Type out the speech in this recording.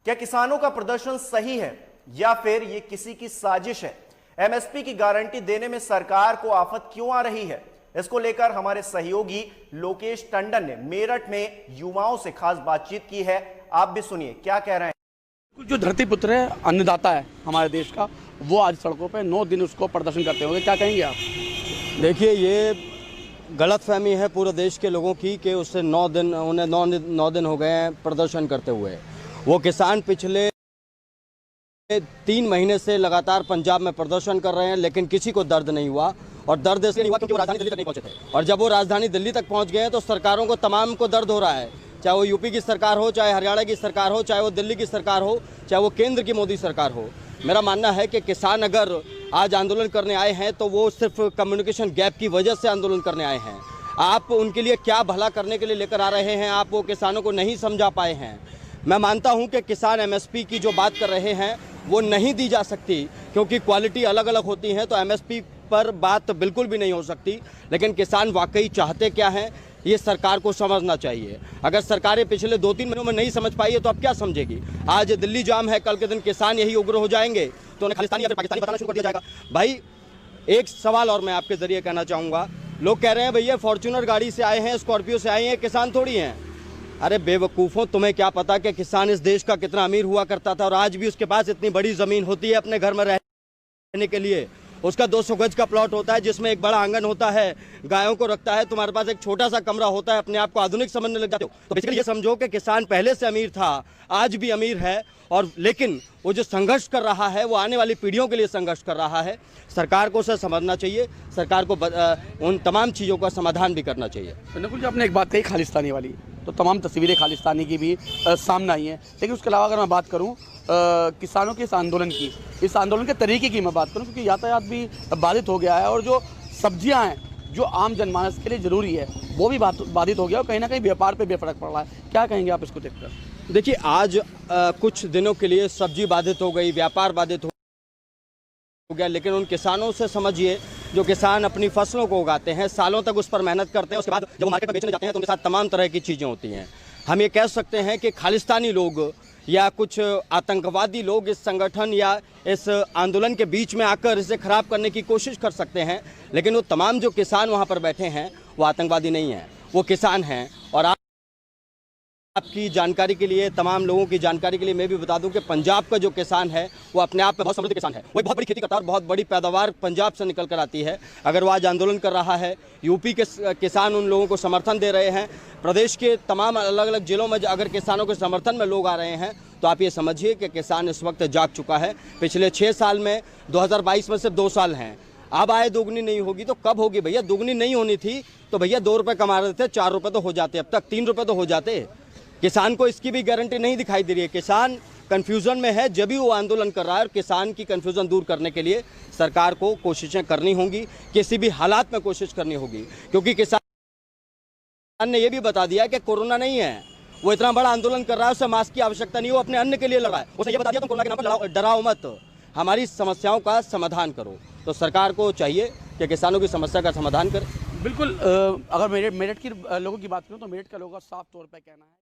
क्या किसानों का प्रदर्शन सही है या फिर ये किसी की साजिश है? एमएसपी की गारंटी देने में सरकार को आफत क्यों आ रही है? इसको लेकर हमारे सहयोगी लोकेश टंडन ने मेरठ में युवाओं से खास बातचीत की है। आप भी सुनिए क्या कह रहे हैं। जो धरती पुत्र है, अन्नदाता है हमारे देश का, वो आज सड़कों पे 9 दिन उसको प्रदर्शन करते होंगे, क्या कहेंगे आप? देखिए, ये गलतफहमी है पूरे देश के लोगों की कि उससे 9 दिन हो गए हैं प्रदर्शन करते हुए। वो किसान पिछले 3 महीने से लगातार पंजाब में प्रदर्शन कर रहे हैं, लेकिन किसी को दर्द नहीं हुआ। और दर्द इसलिए नहीं हुआ क्योंकि वो राजधानी दिल्ली तक नहीं पहुंचे थे। और जब वो राजधानी दिल्ली तक पहुंच गए हैं तो सरकारों को तमाम को दर्द हो रहा है, चाहे वो यूपी की सरकार हो, चाहे हरियाणा की सरकार हो, चाहे वो दिल्ली की सरकार हो, चाहे वो केंद्र की मोदी सरकार हो। मेरा मानना है कि किसान अगर आज आंदोलन करने आए हैं तो वो सिर्फ कम्युनिकेशन गैप की वजह से आंदोलन करने आए हैं। आप उनके लिए क्या भला करने के लिए लेकर आ रहे हैं, आप वो किसानों को नहीं समझा पाए हैं। मैं मानता हूं कि किसान एमएसपी की जो बात कर रहे हैं वो नहीं दी जा सकती, क्योंकि क्वालिटी अलग अलग होती है, तो एमएसपी पर बात बिल्कुल भी नहीं हो सकती। लेकिन किसान वाकई चाहते क्या हैं, ये सरकार को समझना चाहिए। अगर सरकारें पिछले 2-3 महीनों में नहीं समझ पाई है तो अब क्या समझेगी? आज दिल्ली जाम है, कल के दिन किसान यही उग्र हो जाएंगे तो उन्हें खालिस्तानी या फिर पाकिस्तानी बताना शुरू कर दिया जाएगा। भाई, एक सवाल और मैं आपके जरिए कहना चाहूँगा। लोग कह रहे हैं भैया फॉर्च्यूनर गाड़ी से आए हैं, स्कॉर्पियो से आए हैं, किसान थोड़ी हैं। अरे बेवकूफ़ों, तुम्हें क्या पता कि किसान इस देश का कितना अमीर हुआ करता था और आज भी उसके पास इतनी बड़ी ज़मीन होती है अपने घर में रहने के लिए। उसका 200 गज का प्लॉट होता है जिसमें एक बड़ा आंगन होता है, गायों को रखता है। तुम्हारे पास एक छोटा सा कमरा होता है, अपने आप को आधुनिक समझने लग जाते हो। तो बेसिकली ये समझो कि किसान पहले से अमीर था, आज भी अमीर है, और लेकिन वो जो संघर्ष कर रहा है वो आने वाली पीढ़ियों के लिए संघर्ष कर रहा है। सरकार को उसे समझना चाहिए, सरकार को उन तमाम चीज़ों का समाधान भी करना चाहिए। नकुल जी, आपने एक बात कही खालिस्तानी वाली, तो तमाम तस्वीरें खालिस्तानी की भी सामने आई हैं। लेकिन उसके अलावा अगर मैं बात करूँ किसानों के इस आंदोलन के तरीके की मैं बात करूं, क्योंकि यातायात भी बाधित हो गया है और जो सब्जियां हैं जो आम जनमानस के लिए ज़रूरी है वो भी बाधित हो गया और कहीं ना कहीं व्यापार पे बेफर्क पड़ रहा है। क्या कहेंगे आप इसको देखकर? देखिए, आज कुछ दिनों के लिए सब्जी बाधित हो गई, व्यापार बाधित हो गया, लेकिन उन किसानों से समझिए जो किसान अपनी फसलों को उगाते हैं, सालों तक उस पर मेहनत करते हैं, उसके बाद जब वो मार्केट में बेचने जाते हैं तो उनके साथ तमाम तरह की चीज़ें होती हैं। हम ये कह सकते हैं कि खालिस्तानी लोग या कुछ आतंकवादी लोग इस संगठन या इस आंदोलन के बीच में आकर इसे खराब करने की कोशिश कर सकते हैं, लेकिन वो तमाम जो किसान वहाँ पर बैठे हैं वो आतंकवादी नहीं हैं, वो किसान हैं। और आपकी जानकारी के लिए, तमाम लोगों की जानकारी के लिए मैं भी बता दूं कि पंजाब का जो किसान है वो अपने आप में बहुत समृद्ध किसान है। वो बहुत बड़ी खेती करता है और बहुत बड़ी पैदावार पंजाब से निकल कर आती है। अगर वो आज आंदोलन कर रहा है, यूपी के किसान उन लोगों को समर्थन दे रहे हैं, प्रदेश के तमाम अलग अलग जिलों में अगर किसानों के समर्थन में लोग आ रहे हैं, तो आप ये समझिए कि किसान इस वक्त जाग चुका है। पिछले 6 साल में 2022 में सिर्फ 2 साल हैं। अब आय दोगुनी नहीं होगी तो कब होगी भैया? दोगुनी नहीं होनी थी तो भैया 2 रुपये कमा रहे थे, 4 रुपये तो हो जाते, अब तक 3 रुपये तो हो जाते। किसान को इसकी भी गारंटी नहीं दिखाई दे रही है। किसान कन्फ्यूज़न में है, जब भी वो आंदोलन कर रहा है। और किसान की कन्फ्यूज़न दूर करने के लिए सरकार को कोशिशें करनी होंगी, किसी भी हालात में कोशिश करनी होगी, क्योंकि किसान ने ये भी बता दिया कि कोरोना नहीं है। वो इतना बड़ा आंदोलन कर रहा है, उसे मास्क की आवश्यकता नहीं, वो अपने अन्न के लिए लड़ा है। उसे ये बता दिया तुम कोरोना के नाम पर डराओ मत, हमारी समस्याओं का समाधान करो। तो सरकार को चाहिए कि किसानों की समस्या का समाधान करे। बिल्कुल। अगर मेरठ की लोगों की बात करूँ तो मेरठ का लोगों का साफ तौर पर कहना है